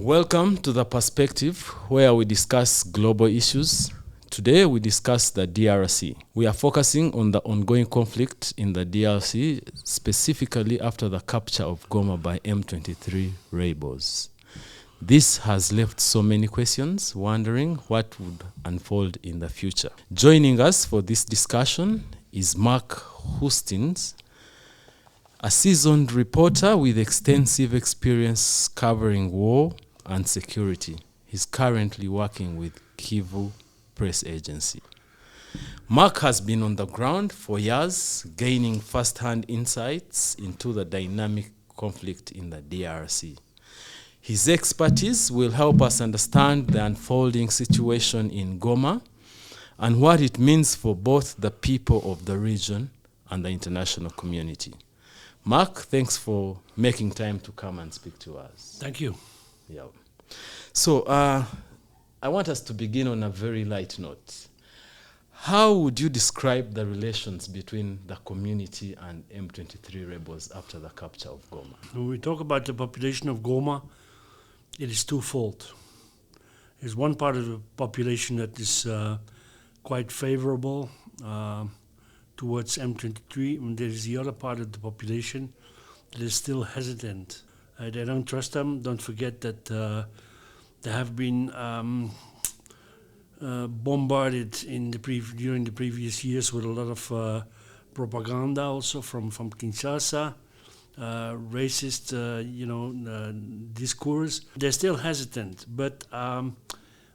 Welcome to The Perspective, where we discuss global issues. Today we discuss the DRC. We are focusing on the ongoing conflict in the DRC, specifically after the capture of Goma by M23 rebels. This has left so many questions, wondering what would unfold in the future. Joining us for this discussion is Mark Hustings, a seasoned reporter with extensive experience covering war and security. He's currently working with Kivu Press Agency. Mark has been on the ground for years, gaining first-hand insights into the dynamic conflict in the DRC. His expertise will help us understand the unfolding situation in Goma and what it means for both the people of the region and the international community. Mark, thanks for making time to come and speak to us. Thank you. Yeah. So I want us to begin on a very light note. How would you describe the relations between the community and M23 rebels after the capture of Goma? When we talk about the population of Goma, it is twofold. There's one part of the population that is quite favorable towards M23, and there is the other part of the population that is still hesitant. They don't trust them. Don't forget that they have been bombarded during the previous years with a lot of propaganda, also from Kinshasa, racist, discourse. They're still hesitant, but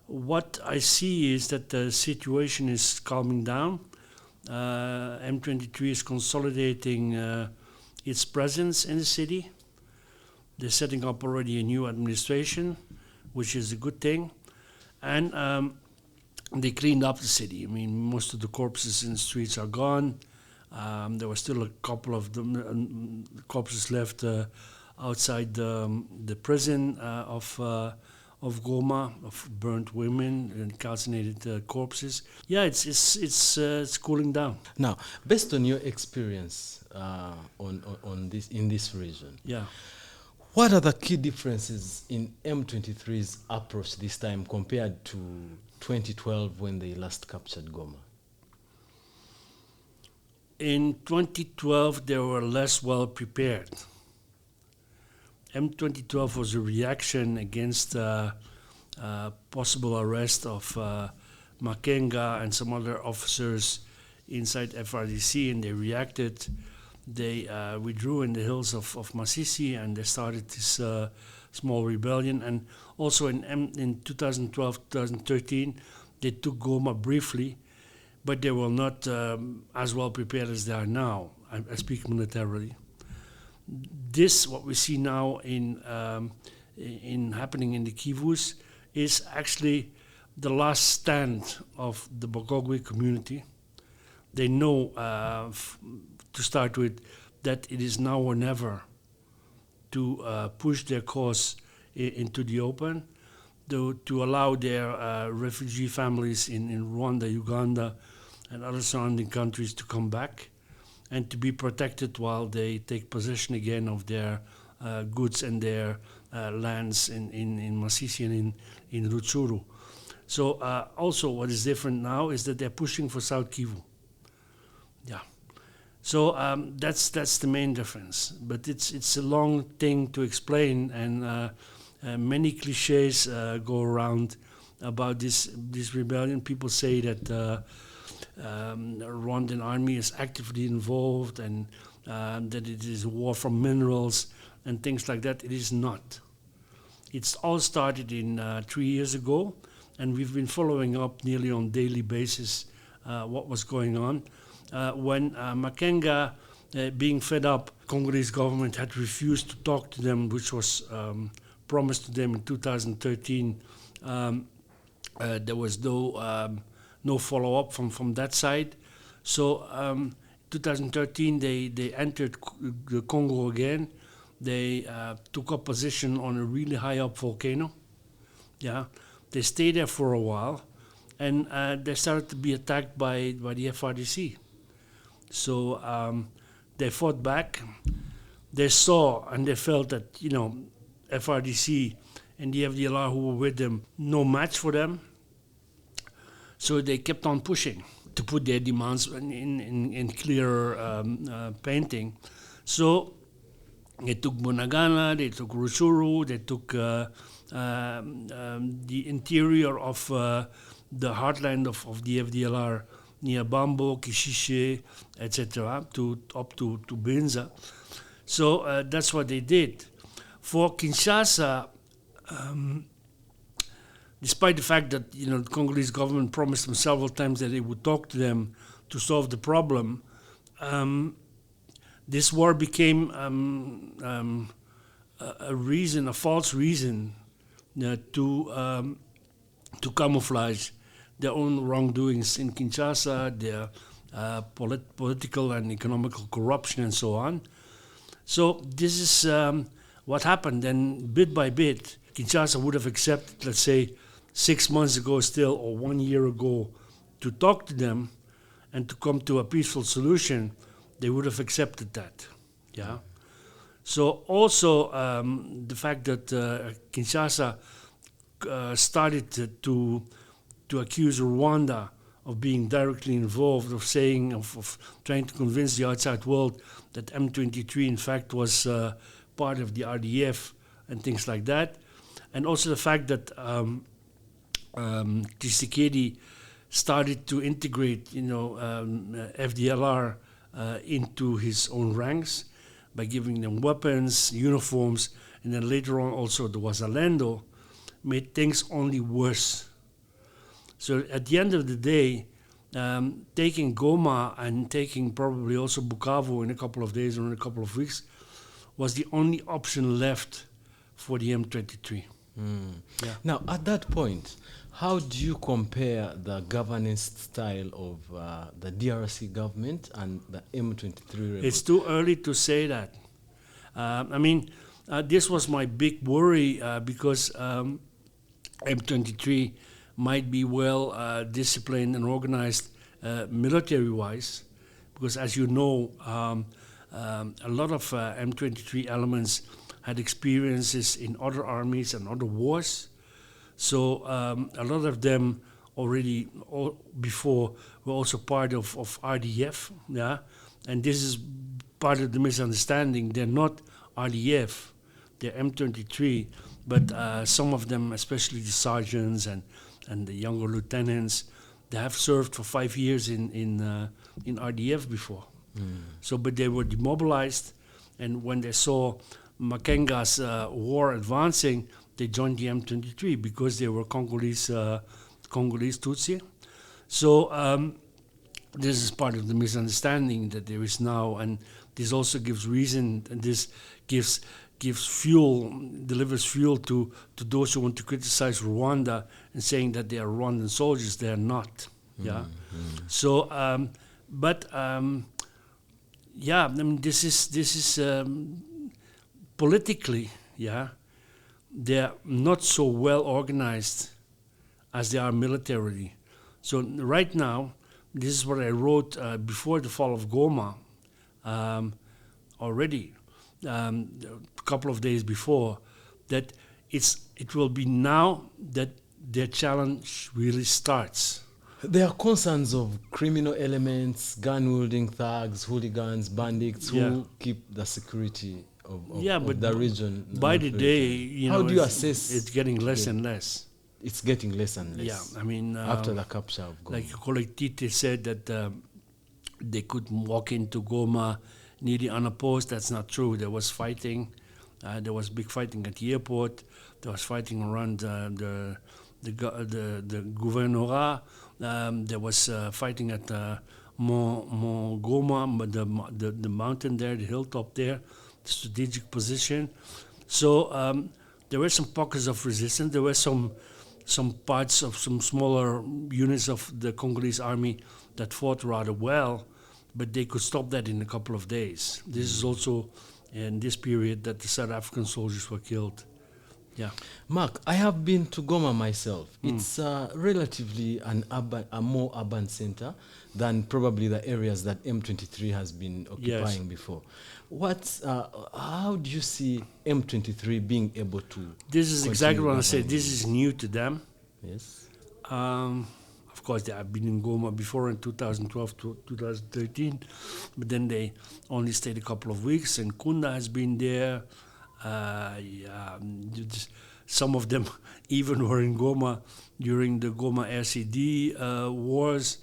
what I see is that the situation is calming down. M23 is consolidating its presence in the city. They're setting up already a new administration, which is a good thing. And they cleaned up the city. I mean, most of the corpses in the streets are gone. There were still a couple of them, corpses left outside the prison of Goma, of burnt women and calcinated corpses. Yeah, it's cooling down. Now, based on your experience on this in this region, yeah, what are the key differences in M23's approach this time compared to 2012 when they last captured Goma? In 2012, they were less well prepared. M2012 was a reaction against possible arrest of Makenga and some other officers inside FRDC, and they reacted. They withdrew in the hills of Masisi, and they started this small rebellion. And also in 2012, 2013, they took Goma briefly, but they were not as well prepared as they are now. I speak militarily. This, what we see now in happening in the Kivus, is actually the last stand of the Bokogwe community. They know, to start with, that it is now or never to push their cause into the open, to allow their refugee families in Rwanda, Uganda, and other surrounding countries to come back and to be protected while they take possession again of their goods and their lands in Masisi and in Rutshuru. So also what is different now is that they're pushing for South Kivu. Yeah. So that's the main difference. But it's a long thing to explain, and many cliches go around about this rebellion. People say that Rwandan army is actively involved and that it is a war for minerals and things like that. It is not. It's all started in 3 years ago, and we've been following up nearly on daily basis what was going on. When Makenga, being fed up, Congolese government had refused to talk to them, which was promised to them in 2013. There was no follow-up from that side. So 2013, they entered the Congo again. They took up position on a really high-up volcano. Yeah, they stayed there for a while, and they started to be attacked by the FRDC. So they fought back. They saw and they felt that, FRDC and the FDLR who were with them no match for them. So they kept on pushing to put their demands in clearer painting. So they took Bunagana, they took Rutshuru, they took the interior of the heartland of the FDLR near Bambo, Kishishe, etc., up to Binza. So that's what they did. For Kinshasa, despite the fact that the Congolese government promised them several times that they would talk to them to solve the problem, this war became a false reason to camouflage their own wrongdoings in Kinshasa, their political and economical corruption and so on. So this is what happened, and bit by bit, Kinshasa would have accepted, let's say, 6 months ago still, or 1 year ago, to talk to them and to come to a peaceful solution. They would have accepted that, yeah. So also the fact that Kinshasa started to accuse Rwanda of being directly involved, of trying to convince the outside world that M23 in fact was part of the RDF and things like that, and also the fact that Tshisekedi started to integrate, FDLR into his own ranks by giving them weapons, uniforms, and then later on also there was Alendo, made things only worse. So at the end of the day, taking Goma and taking probably also Bukavu in a couple of days or in a couple of weeks was the only option left for the M23. Yeah. Now, at that point, how do you compare the governance style of the DRC government and the M23 rebels? It's too early to say that. This was my big worry because M23 might be well disciplined and organized military-wise, because as you know, a lot of M23 elements had experiences in other armies and other wars. So a lot of them already before were also part of RDF, yeah? And this is part of the misunderstanding. They're not RDF, they're M23, but some of them, especially the sergeants and the younger lieutenants, they have served for 5 years in RDF before. So, but they were demobilized, and when they saw Makenga's war advancing, they joined the M23 because they were Congolese Tutsi. So this is part of the misunderstanding that there is now, and this also gives reason, and this gives fuel, delivers fuel to those who want to criticize Rwanda and saying that they are Rwandan soldiers. They are not. Yeah. So, yeah. This is politically, yeah. They're not so well organized as they are militarily. So right now, this is what I wrote before the fall of Goma, already, a couple of days before, that it will be now that their challenge really starts. There are concerns of criminal elements, gun-wielding thugs, hooligans, bandits who keep the security of the region. By the day, how do you assess? It's getting less and less. It's getting less and less. Yeah, after the capture of Goma. Like your colleague Tite said that they could walk into Goma nearly unopposed. That's not true. There was fighting. There was big fighting at the airport. There was fighting around the gouvernorat. There was fighting at Mont Goma, the mountain there, the hilltop there, the strategic position. So there were some pockets of resistance. There were some parts of some smaller units of the Congolese army that fought rather well, but they could stop that in a couple of days. This is also in this period that the South African soldiers were killed. Yeah. Mark, I have been to Goma myself. It's relatively a more urban center than probably the areas that M23 has been occupying before. How do you see M23 being able to This is exactly continue what I said. governing? This is new to them. Yes. Of course, I've been in Goma before in 2012 to 2013, but then they only stayed a couple of weeks. And Kunda has been there. Some of them even were in Goma during the Goma RCD wars,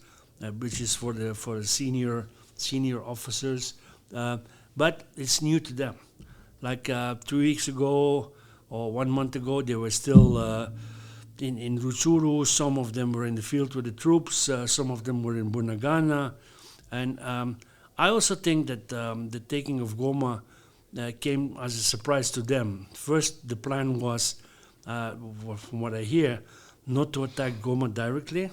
which is for the senior officers. But it's new to them. Like 2 weeks ago or 1 month ago, they were still in Rutshuru. Some of them were in the field with the troops. Some of them were in Bunagana. And I also think that the taking of Goma came as a surprise to them. First, the plan was, from what I hear, not to attack Goma directly,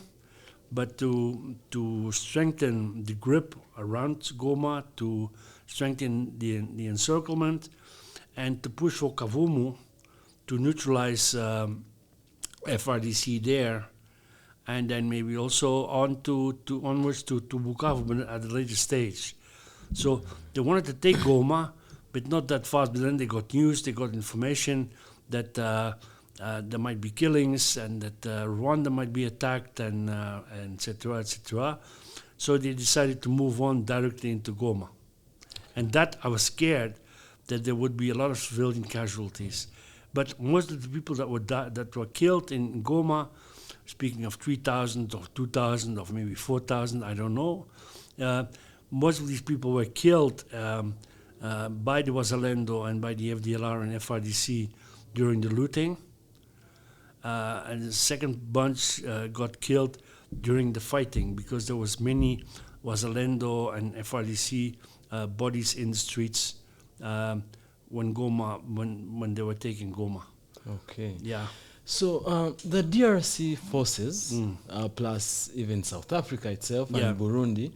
but to strengthen the grip around Goma, to strengthen the encirclement, and to push for Kavumu to neutralize FRDC there, and then maybe also onwards to Bukavu, but at a later stage. So they wanted to take Goma, but not that fast. But then they got news, they got information that there might be killings and that Rwanda might be attacked and et cetera, et cetera. So they decided to move on directly into Goma. And that I was scared that there would be a lot of civilian casualties. But most of the people that were killed in Goma, speaking of 3,000 or 2,000 or maybe 4,000, I don't know, most of these people were killed by the Wazalendo and by the FDLR and FRDC during the looting. And the second bunch got killed during the fighting because there was many Wazalendo and FRDC bodies in the streets when they were taking Goma. Okay. Yeah. So the DRC forces, plus even South Africa itself and Burundi,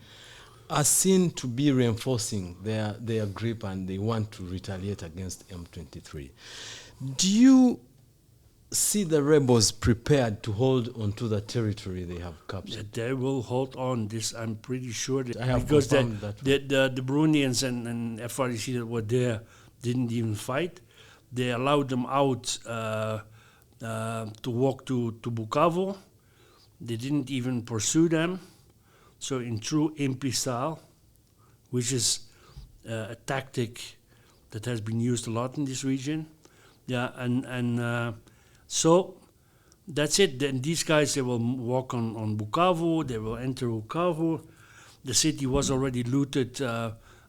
are seen to be reinforcing their grip, and they want to retaliate against M23. Do you see the rebels prepared to hold onto the territory they have captured? Yeah, they will hold on. This I'm pretty sure. I have because confirmed that. The Burundians and FRDC that were there didn't even fight. They allowed them out to walk to Bukavu. They didn't even pursue them. So in true MP style, which is a tactic that has been used a lot in this region. Yeah, and so that's it. Then these guys, they will walk on Bukavu. They will enter Bukavu. The city was already looted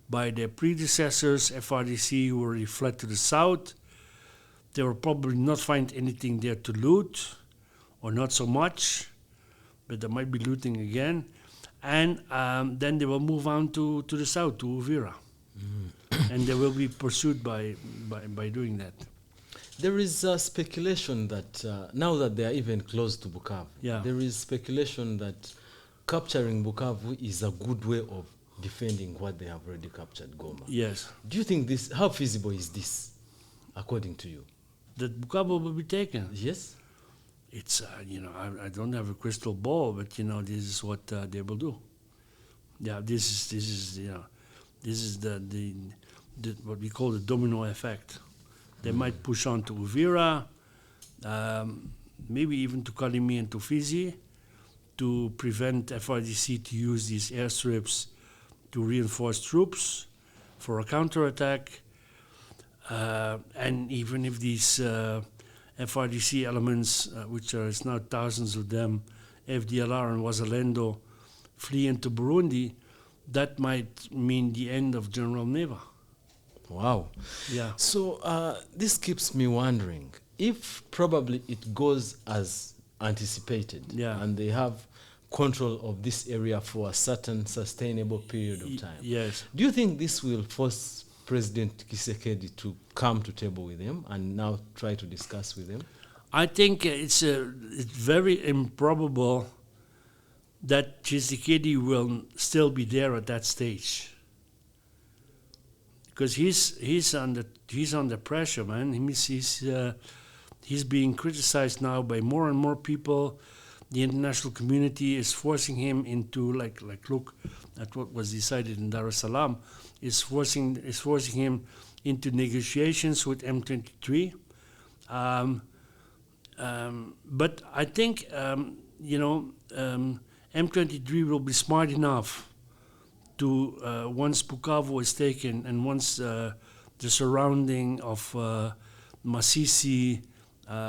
by their predecessors, FRDC, who already fled to the south. They will probably not find anything there to loot, or not so much, but they might be looting again. And then they will move on to the south, to Uvira. And they will be pursued by doing that. There is speculation that now that they are even close to Bukavu, there is speculation that capturing Bukavu is a good way of defending what they have already captured, Goma. Yes. Do you think how feasible is this, according to you? That Bukavu will be taken? Yes. It's, I don't have a crystal ball, but, this is what they will do. Yeah, this is the what we call the domino effect. They might push on to Uvira, maybe even to Kalimi and to Fizi, to prevent FRDC to use these airstrips to reinforce troops for a counterattack. And even if these FRDC elements, which are now thousands of them, FDLR and Wazalendo, flee into Burundi, that might mean the end of General Neva. Wow. Yeah. So this keeps me wondering, if probably it goes as anticipated, and they have control of this area for a certain sustainable period of time. Yes. Do you think this will force President Tshisekedi to come to table with him and now try to discuss with him? I think it's very improbable that Tshisekedi will still be there at that stage, because he's under pressure, man. He's being criticized now by more and more people. The international community is forcing him into look at what was decided in Dar es Salaam, is forcing him into negotiations with M23. But I think M23 will be smart enough to once Bukavu is taken and once the surrounding of Masisi,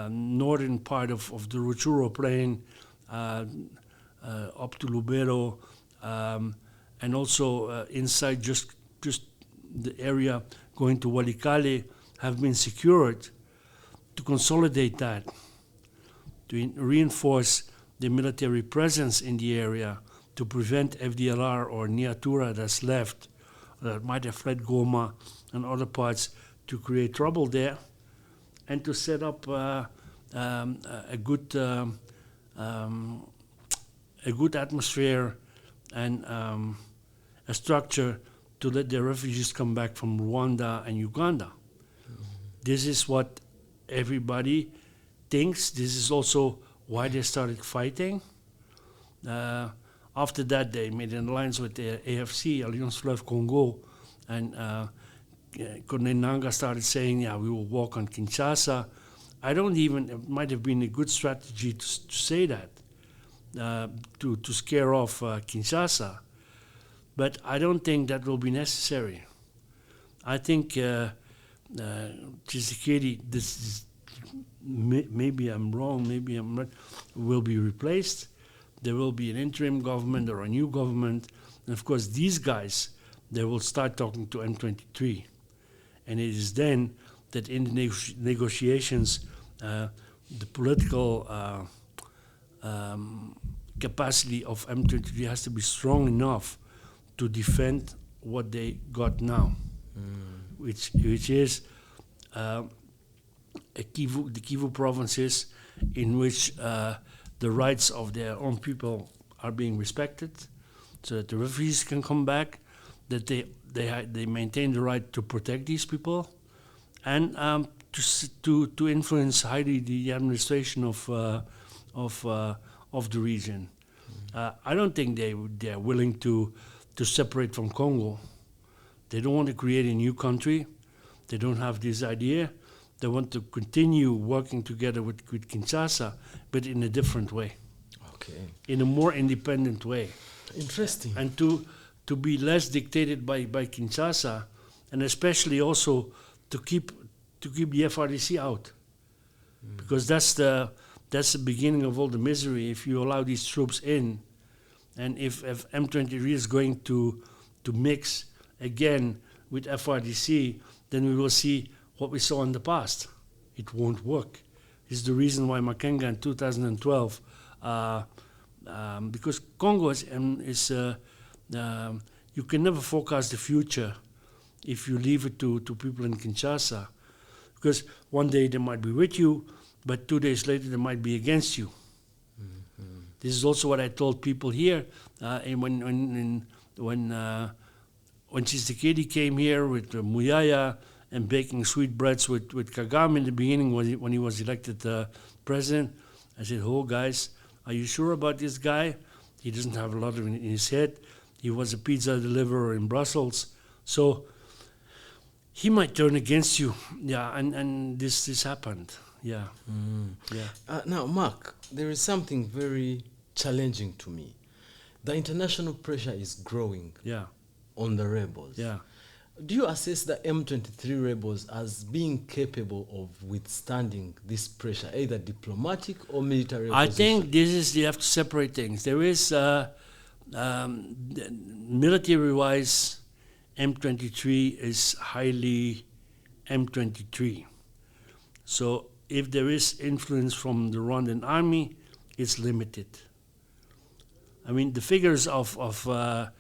northern part of the Rutshuru plain, up to Lubero, and also inside just the area going to Walikale have been secured, to consolidate that, to reinforce the military presence in the area, to prevent FDLR or Nyatura that's left, that might have fled Goma and other parts, to create trouble there, and to set up a good atmosphere and a structure to let the refugees come back from Rwanda and Uganda. This is what everybody thinks. This is also why they started fighting. After that, they made an alliance with the AFC, Alliance Fleuve Congo, and Corneille Nangaa started saying, yeah, we will walk on Kinshasa. It might have been a good strategy to say that, to scare off Kinshasa. But I don't think that will be necessary. I think Tshisekedi, this is, maybe I'm wrong, maybe I'm not, will be replaced. There will be an interim government or a new government. And of course, these guys, they will start talking to M23. And it is then that in the negotiations, the political capacity of M23 has to be strong enough to defend what they got now, which is the Kivu provinces, in which the rights of their own people are being respected, so that the refugees can come back, that they maintain the right to protect these people, and to influence highly the administration of the region. I don't think they are willing to separate from Congo. They don't want to create a new country. They don't have this idea. They want to continue working together with Kinshasa, but in a different way. Okay. In a more independent way. Interesting. And to be less dictated by Kinshasa, and especially also to keep the FRDC out, because that's the beginning of all the misery. If you allow these troops in, and if M23 is going to mix again with FRDC, then we will see what we saw in the past. It won't work. This is the reason why Makenga in 2012, because Congo is you can never forecast the future if you leave it to people in Kinshasa, because one day they might be with you, but 2 days later they might be against you. Mm-hmm. This is also what I told people here, and when Tshisekedi came here with Muyaya and baking sweet breads with Kagame in the beginning when he was elected president. I said, oh, guys, are you sure about this guy? He doesn't have a lot in his head. He was a pizza deliverer in Brussels. So he might turn against you. Yeah, and this happened. Yeah. Mm. Yeah. Now, Mark, there is something very challenging to me. The international pressure is growing on the rebels. Yeah. Do you assess the M23 rebels as being capable of withstanding this pressure, either diplomatic or military opposition? I think you have to separate things. There is, military-wise, M23 is highly M23. So if there is influence from the Rwandan army, it's limited. I mean, the figures of the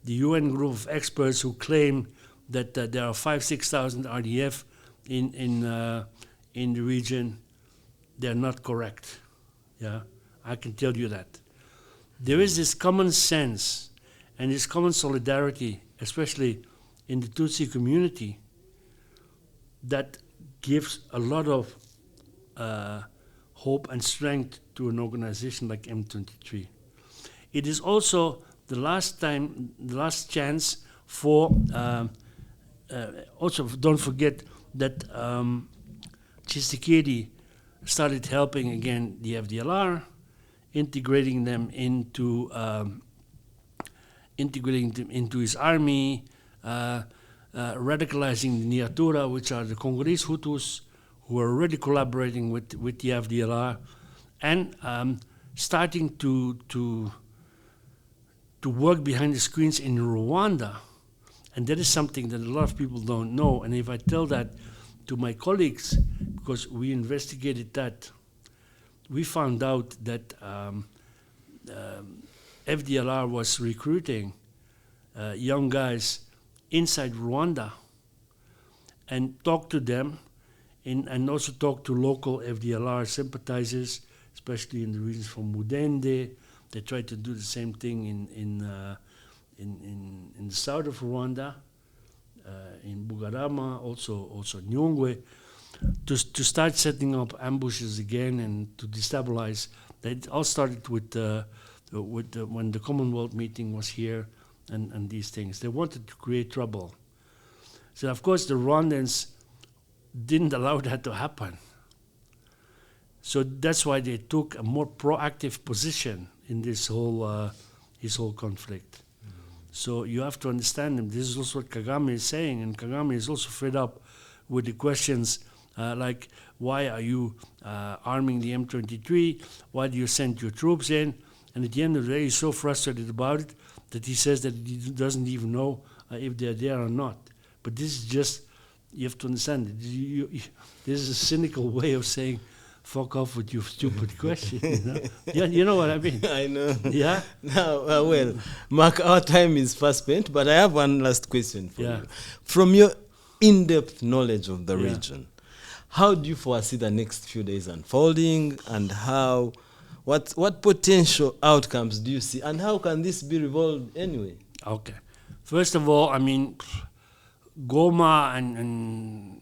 UN group of experts who claim that there are 5,000-6,000 RDF in the region, they're not correct. Yeah, I can tell you that. There is this common sense and this common solidarity, especially in the Tutsi community, that gives a lot of hope and strength to an organization like M23. It is also the last chance for. Also, don't forget that Tshisekedi started helping again the FDLR, integrating them into his army, radicalizing the Nyatura, which are the Congolese Hutus who are already collaborating with the FDLR, and starting to work behind the screens in Rwanda. And that is something that a lot of people don't know. And if I tell that to my colleagues, because we investigated that, we found out that FDLR was recruiting young guys inside Rwanda and talked to them and also talked to local FDLR sympathizers, especially in the regions from Mudende. They tried to do the same thing in the south of Rwanda, in Bugarama, also Nyungwe, to start setting up ambushes again and to destabilize. That all started with when the Commonwealth meeting was here and these things. They wanted to create trouble. So of course the Rwandans didn't allow that to happen. So that's why they took a more proactive position in this whole conflict. So you have to understand them. This is also what Kagame is saying, and Kagame is also fed up with the questions like, why are you arming the M23? Why do you send your troops in? And at the end of the day, he's so frustrated about it that he says that he doesn't even know if they're there or not. But this is just, you have to understand it. This is a cynical way of saying, fuck off with your stupid question. You know? Yeah, you know what I mean? I know. Yeah? Now, well, Mark, our time is fast spent, but I have one last question for Yeah. you. From your in-depth knowledge of the region, how do you foresee the next few days unfolding, and what potential outcomes do you see, and how can this be resolved anyway? Okay. First of all, I mean, Goma and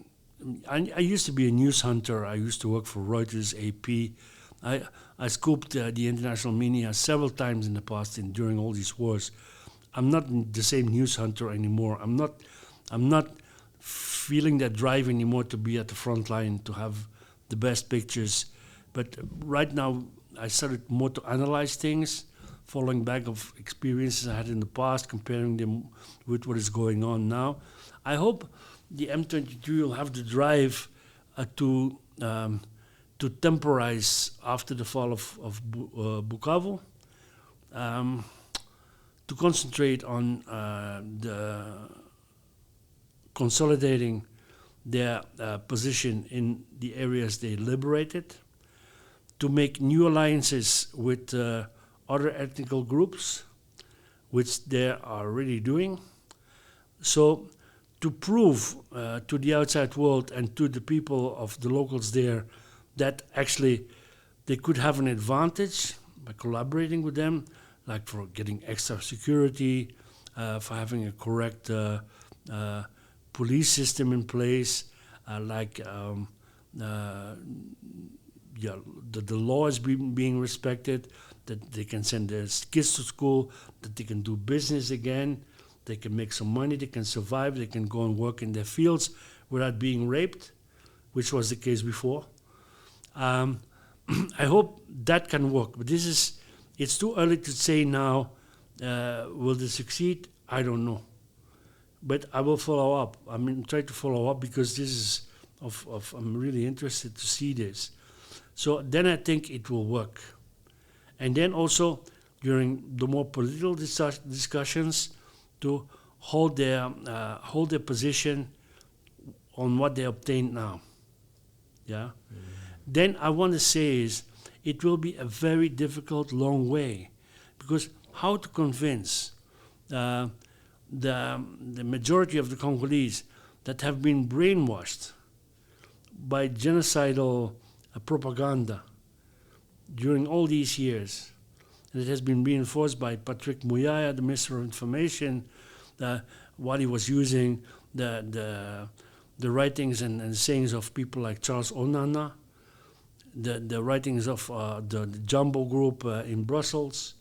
I used to be a news hunter. I used to work for Reuters, AP. I scooped the international media several times in the past during all these wars. I'm not the same news hunter anymore. I'm not feeling that drive anymore to be at the front line, to have the best pictures. But right now, I started more to analyze things, following back of experiences I had in the past, comparing them with what is going on now. I hope the M23 will have the drive to temporize after the fall of Bukavu, to concentrate on the consolidating their position in the areas they liberated, to make new alliances with other ethnical groups, which they are already doing. So to prove to the outside world and to the people of the locals there that actually they could have an advantage by collaborating with them, like for getting extra security, for having a correct police system in place, the law is being respected, that they can send their kids to school, that they can do business again, they can make some money, they can survive, they can go and work in their fields without being raped, which was the case before. I hope that can work, but it's too early to say now, will they succeed? I don't know. But I will follow up. Try to follow up because this is I'm really interested to see this. So then I think it will work. And then also during the more political discussions to hold their position on what they obtained now. Yeah. Then I want to say is it will be a very difficult, long way, because how to convince the majority of the Congolese that have been brainwashed by genocidal propaganda during all these years, and it has been reinforced by Patrick Muyaya, the Minister of Information, while he was using the writings and sayings of people like Charles Onana, the writings of the Jumbo Group in Brussels.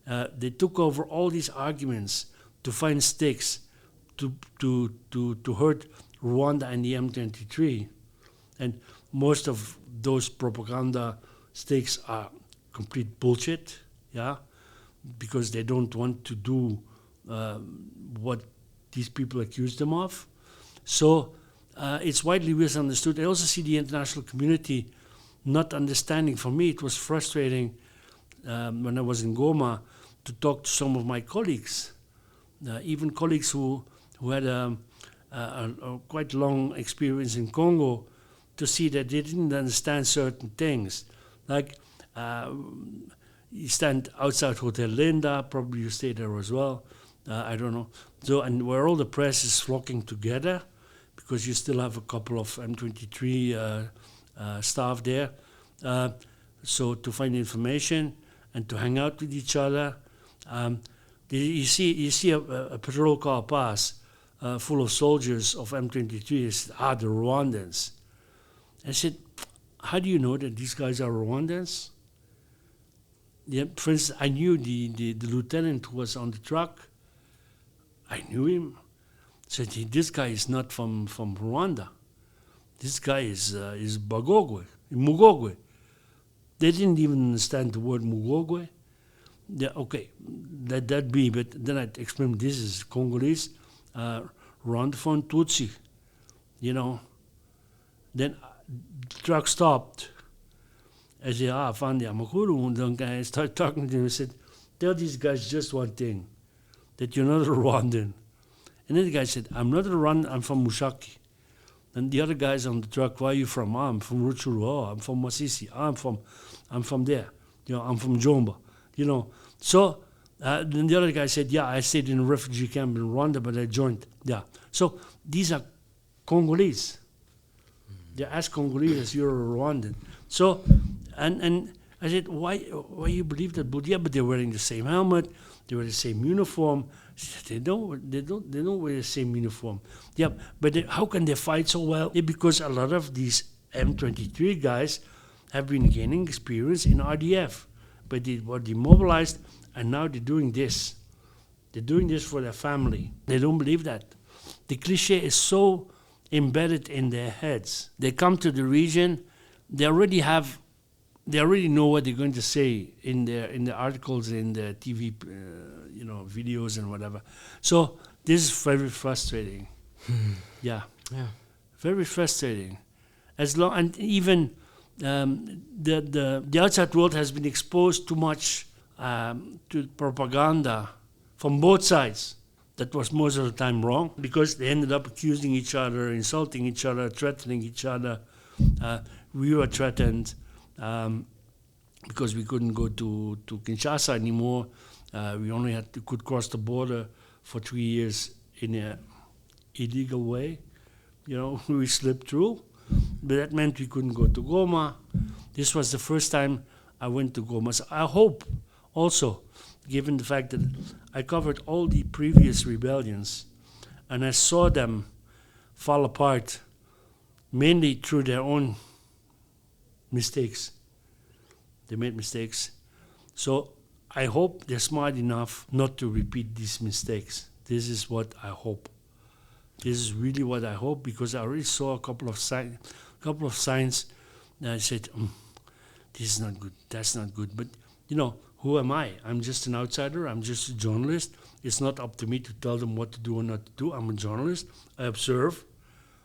They took over all these arguments to find stakes to hurt Rwanda and the M23. And most of those propaganda stakes are complete bullshit, yeah, because they don't want to do what these people accuse them of. So it's widely misunderstood. I also see the international community not understanding. For me, it was frustrating when I was in Goma to talk to some of my colleagues, even colleagues who had a quite long experience in Congo, to see that they didn't understand certain things. Like, you stand outside Hotel Linda, probably you stay there as well, I don't know. So, and where all the press is flocking together, because you still have a couple of M23 staff there, so to find information and to hang out with each other. You see a patrol car pass full of soldiers of M23. They said, the Rwandans. I said, how do you know that these guys are Rwandans? Yeah, for instance, I knew the lieutenant who was on the truck. I knew him. Said, this guy is not from Rwanda. This guy is Mugogwe. They didn't even understand the word Mugogwe. Yeah, okay, let that be, but then I explained this is Congolese, Rwanda from Tutsi, you know. Then the truck stopped. I said, Fandi Amakuru. And then I started talking to him. I said, tell these guys just one thing, that you're not a Rwandan. And then the guy said, I'm not a Rwandan, I'm from Mushaki. And the other guys on the truck, where are you from? I'm from Rutshuru. Oh, I'm from Masisi. I'm from there. You know, I'm from Jomba. You know. So then the other guy said, yeah, I stayed in a refugee camp in Rwanda, but I joined. Yeah. So these are Congolese. They're as Congolese as you're a Rwandan. So, and I said, why you believe that? But yeah, but they're wearing the same helmet, they wear the same uniform. They don't wear the same uniform. Yeah, but how can they fight so well? Yeah, because a lot of these M23 guys have been gaining experience in RDF, but they were demobilized, and now they're doing this. They're doing this for their family. They don't believe that. The cliche is so embedded in their heads. They come to the region, they already know what they're going to say in the articles, in the TV, videos and whatever. So this is very frustrating. Yeah, very frustrating. And even the outside world has been exposed too much to propaganda from both sides. That was most of the time wrong, because they ended up accusing each other, insulting each other, threatening each other. We were threatened because we couldn't go to Kinshasa anymore. We only could cross the border for 3 years in an illegal way. You know, we slipped through, but that meant we couldn't go to Goma. This was the first time I went to Goma. So I hope also, given the fact that I covered all the previous rebellions and I saw them fall apart mainly through their own mistakes. They made mistakes. So I hope they're smart enough not to repeat these mistakes. This is what I hope. This is really what I hope, because I already saw a couple of signs that I said, this is not good, that's not good. But, you know, who am I? I'm just an outsider. I'm just a journalist. It's not up to me to tell them what to do or not to do. I'm a journalist. I observe.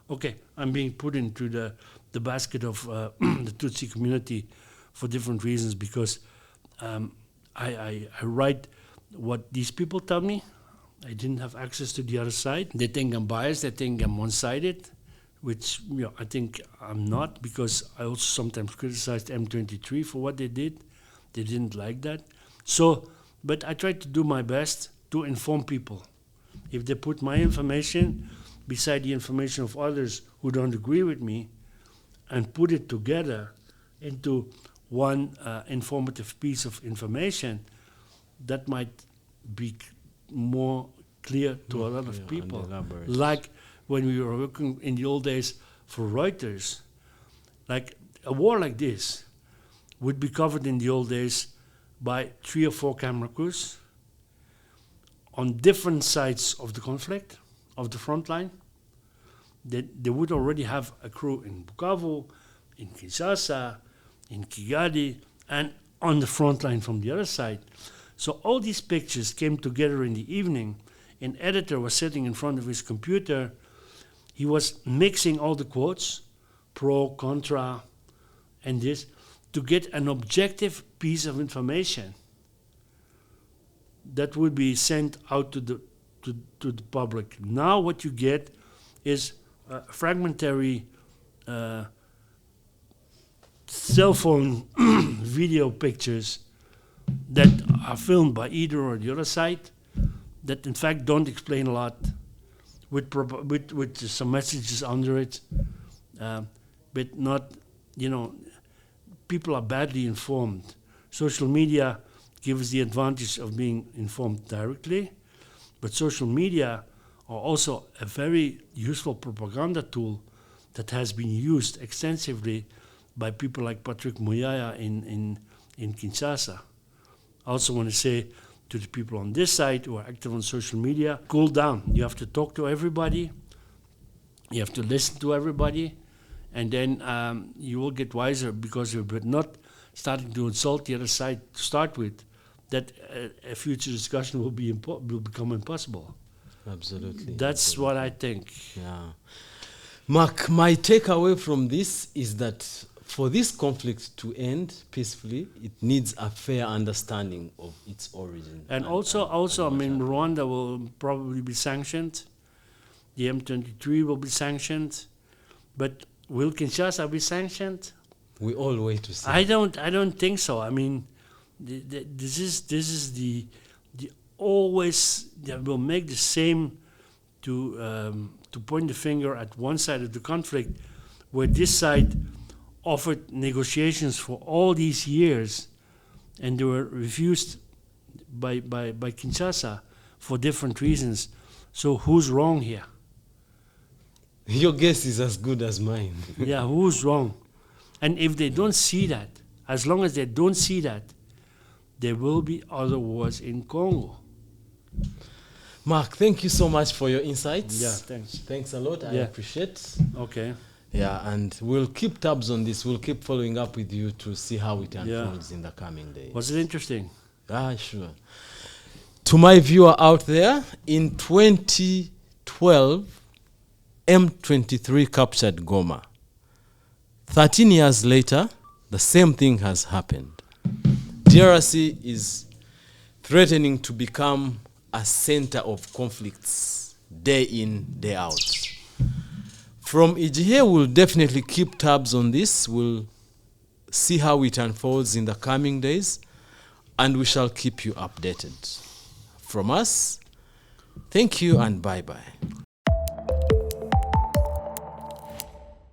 Okay, I'm being put into the basket of the Tutsi community for different reasons, because I write what these people tell me. I didn't have access to the other side. They think I'm biased. They think I'm one-sided, which I think I'm not, because I also sometimes criticized M23 for what they did. They didn't like that. So, but I try to do my best to inform people. If they put my information beside the information of others who don't agree with me and put it together into one informative piece of information, that might be more clear to a lot of people. Like when we were working in the old days for Reuters, like a war like this would be covered in the old days by 3 or 4 camera crews on different sides of the conflict, of the front line. They would already have a crew in Bukavu, in Kinshasa, in Kigali, and on the front line from the other side. So all these pictures came together in the evening. An editor was sitting in front of his computer. He was mixing all the quotes, pro, contra, and this, to get an objective piece of information that would be sent out to the public. Now what you get is fragmentary cell phone video pictures that are filmed by either or the other side that in fact don't explain a lot with some messages under it, but not, people are badly informed. Social media gives the advantage of being informed directly, but social media are also a very useful propaganda tool that has been used extensively by people like Patrick Muyaya in Kinshasa. I also want to say to the people on this side who are active on social media, cool down. You have to talk to everybody. You have to listen to everybody. And then you will get wiser, because you're not starting to insult the other side to start with, that a future discussion will become impossible. Absolutely. That's absolutely. what I think. Yeah. Mark, my takeaway from this is that for this conflict to end peacefully, it needs a fair understanding of its origin. And also, I mean, Rwanda will probably be sanctioned. The M23 will be sanctioned. But will Kinshasa be sanctioned? We all wait to see. I don't think so. I mean, this is the always that will make the same to point the finger at one side of the conflict, where this side offered negotiations for all these years, and they were refused by Kinshasa for different reasons. So who's wrong here? Your guess is as good as mine. Yeah, who's wrong? And if they don't see that, as long as they don't see that, there will be other wars in Congo. Mark, thank you so much for your insights. Yeah, thanks. Thanks a lot. I Yeah. appreciate. Okay. Yeah, and we'll keep tabs on this. We'll keep following up with you to see how it unfolds in the coming days. Was it interesting? Ah, sure. To my viewer out there, in 2012, M23 captured Goma. 13 years later, the same thing has happened. DRC is threatening to become a center of conflicts day in, day out. From Ijie, we'll definitely keep tabs on this. We'll see how it unfolds in the coming days, and we shall keep you updated. From us, thank you and bye-bye.